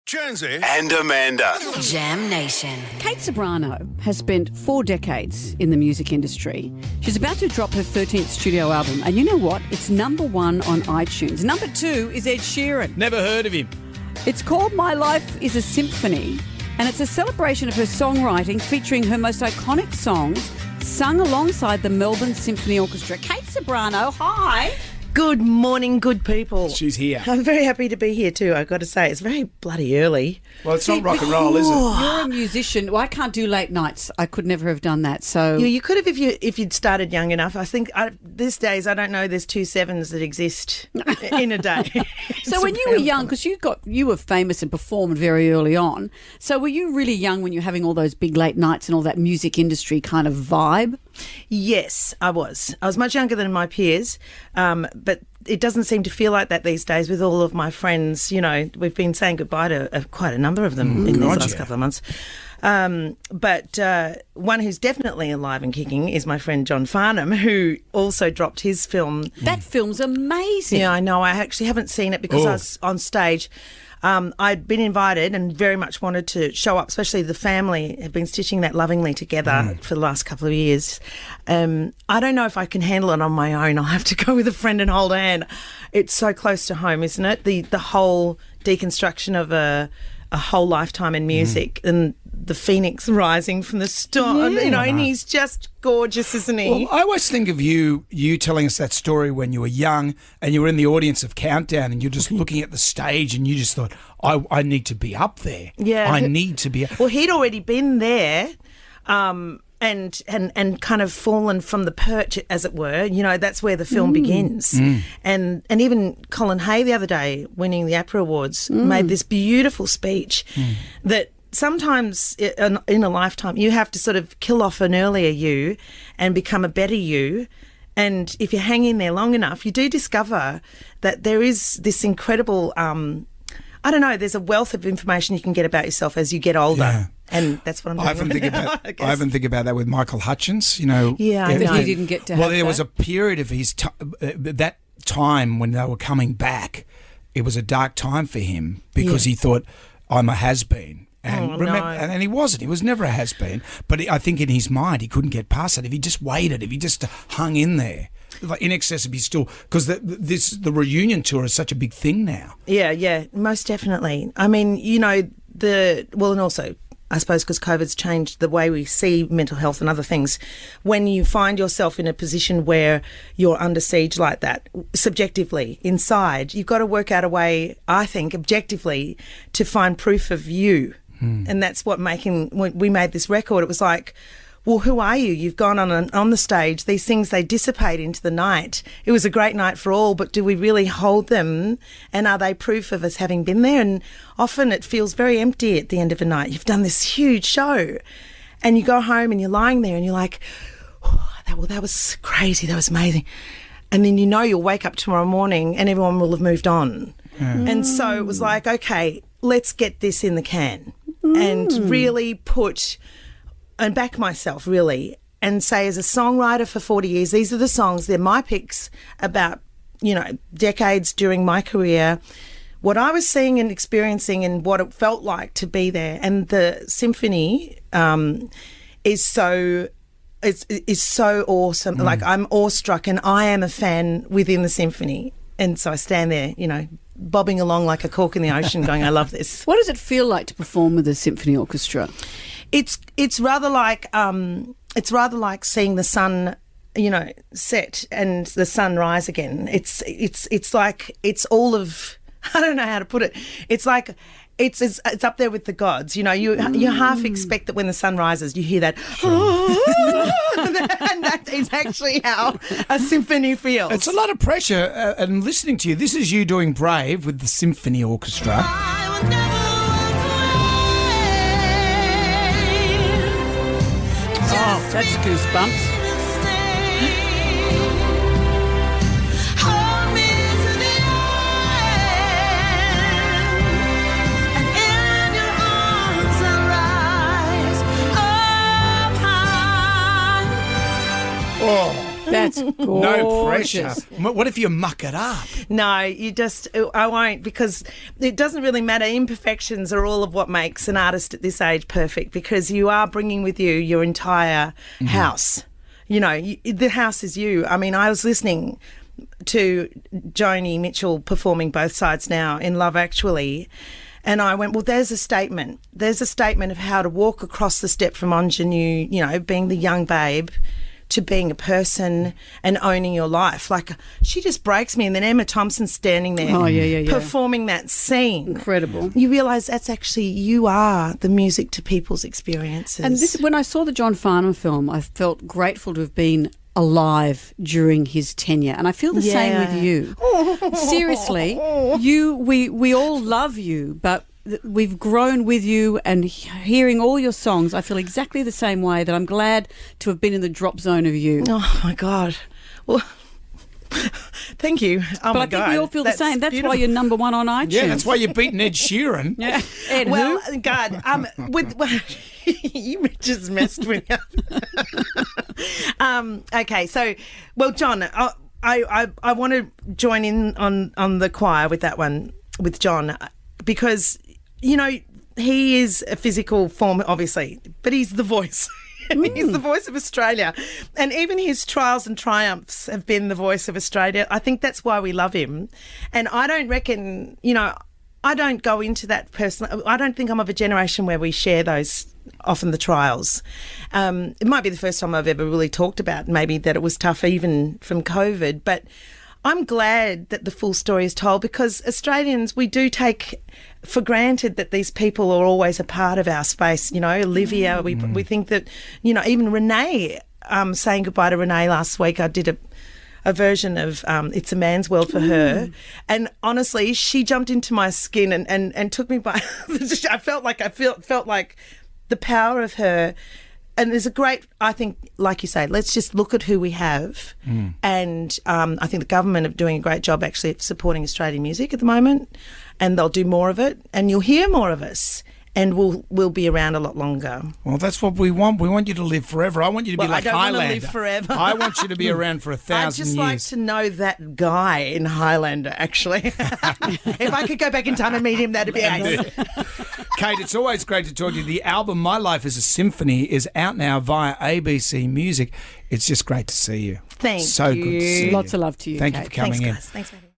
Jonesy and Amanda. Jam Nation. Kate Ceberano has spent 4 decades in the music industry. She's about to drop her 13th studio album, and you know what? It's number 1 on iTunes. Number 2 is Ed Sheeran. Never heard of him. It's called My Life is a Symphony, and it's a celebration of her songwriting featuring her most iconic songs sung alongside the Melbourne Symphony Orchestra. Kate Ceberano, hi. Good morning, good people. She's here. I'm very happy to be here too, I've got to say. It's very bloody early. Well, it's not rock and roll, is it? You're a musician. Well, I can't do late nights. I could never have done that. So You could have if you'd started young enough. I think these days, I don't know, there's 2 7s that exist in a day. So when you were young, because you were famous and performed very early on, so were you really young when you were having all those big late nights and all that music industry kind of vibe? Yes, I was. I was much younger than my peers, but it doesn't seem to feel like that these days with all of my friends. You know, we've been saying goodbye to quite a number of them in these last couple of months. But one who's definitely alive and kicking is my friend John Farnham, who also dropped his film. That film's amazing. Yeah, I know. I actually haven't seen it because I was on stage. I'd been invited and very much wanted to show up, especially the family have been stitching that lovingly together for the last couple of years. I don't know if I can handle it on my own. I'll have to go with a friend and hold a hand. It's so close to home, isn't it? The whole deconstruction of a whole lifetime in music and the phoenix rising from the storm, and he's just gorgeous, isn't he? Well, I always think of you telling us that story when you were young and you were in the audience of Countdown and you're just looking at the stage and you just thought, I need to be up there. Yeah. I need to be up. Well, he'd already been there and kind of fallen from the perch, as it were. You know, that's where the film begins. And even Colin Hay the other day, winning the APRA Awards, made this beautiful speech that sometimes in a lifetime you have to sort of kill off an earlier you and become a better you. And if you hang in there long enough, you do discover that there is this incredible, I don't know, there's a wealth of information you can get about yourself as you get older. Yeah. And that's what I'm doing. I often think about that with Michael Hutchins, you know. Yeah, I know. That he didn't get to have Well, there was a period of his that time when they were coming back, it was a dark time for him because he thought, I'm a has-been. And and he wasn't. He was never a has-been. But I think in his mind, he couldn't get past it. If he just waited, if he just hung in there, like In Excess of His Still, because the reunion tour is such a big thing now. Yeah, most definitely. I mean, you know, and also, I suppose because COVID's changed the way we see mental health and other things. When you find yourself in a position where you're under siege like that, subjectively, inside, you've got to work out a way, I think, objectively, to find proof of you. And that's what when we made this record, it was like, well, who are you? You've gone on the stage. These things, they dissipate into the night. It was a great night for all, but do we really hold them? And are they proof of us having been there? And often it feels very empty at the end of a night. You've done this huge show and you go home and you're lying there and you're like, that was crazy. That was amazing. And then you'll wake up tomorrow morning and everyone will have moved on. And so it was like, okay, let's get this in the can and really and back myself, really, and say, as a songwriter for 40 years, these are the songs, they're my picks about, decades during my career, what I was seeing and experiencing and what it felt like to be there. And the symphony is so awesome. Like, I'm awestruck and I am a fan within the symphony. And so I stand there, bobbing along like a cork in the ocean going, I love this. What does it feel like to perform with a symphony orchestra? It's rather like seeing the sun, set and the sun rise again. It's like it's all of, I don't know how to put it. It's like it's up there with the gods. You half expect that when the sun rises, you hear that, and that is actually how a symphony feels. It's a lot of pressure, and listening to you, this is you doing Brave with the Symphony Orchestra. Oh, that's goosebumps. That's gorgeous. No pressure. What if you muck it up? No, I won't, because it doesn't really matter. Imperfections are all of what makes an artist at this age perfect, because you are bringing with you your entire house. You know, the house is you. I mean, I was listening to Joni Mitchell performing Both Sides Now in Love Actually, and I went, well, there's a statement. There's a statement of how to walk across the step from ingenue, you know, being the young babe, to being a person and owning your life. Like, she just breaks me. And then Emma Thompson's standing there performing that scene. Incredible. You realise that's actually, you are the music to people's experiences. And this, when I saw the John Farnham film, I felt grateful to have been alive during his tenure, and I feel the same with you. Seriously, we all love you, but we've grown with you, and hearing all your songs, I feel exactly the same way, that I'm glad to have been in the drop zone of you. Oh my God. Well, thank you. Oh, but I think we all feel the same. That's beautiful. Why you're number one on iTunes. Yeah, that's why you're beating Ed Sheeran. Yeah. Ed well, who? God, you just messed with me. Okay, so, well, John, I want to join in on the choir with that one, with John, because, you know, he is a physical form, obviously, but he's the voice. He's the voice of Australia. And even his trials and triumphs have been the voice of Australia. I think that's why we love him. And I don't reckon, you know, I don't go into that personally. I don't think I'm of a generation where we share those, often the trials. It might be the first time I've ever really talked about maybe that it was tough even from COVID, but I'm glad that the full story is told, because Australians, we do take for granted that these people are always a part of our space. You know, Olivia, we think that, you know, even Renee, saying goodbye to Renee last week, I did a version of It's a Man's World for her. And honestly, she jumped into my skin and took me by, I felt like the power of her. And there's a great, I think, like you say, let's just look at who we have. And I think the government are doing a great job actually of supporting Australian music at the moment, and they'll do more of it, and you'll hear more of us, and we'll be around a lot longer. Well, that's what we want. We want you to live forever. I want you to be like Highlander. I don't want to live forever. I want you to be around for 1,000 years. I'd just like to know that guy in Highlander, actually. If I could go back in time and meet him, that'd be ace. Kate, it's always great to talk to you. The album My Life is a Symphony is out now via ABC Music. It's just great to see you. Thank you. So good to see you. Lots of love to you, Thank Kate. you for coming in. Thanks, guys. Thanks for having me.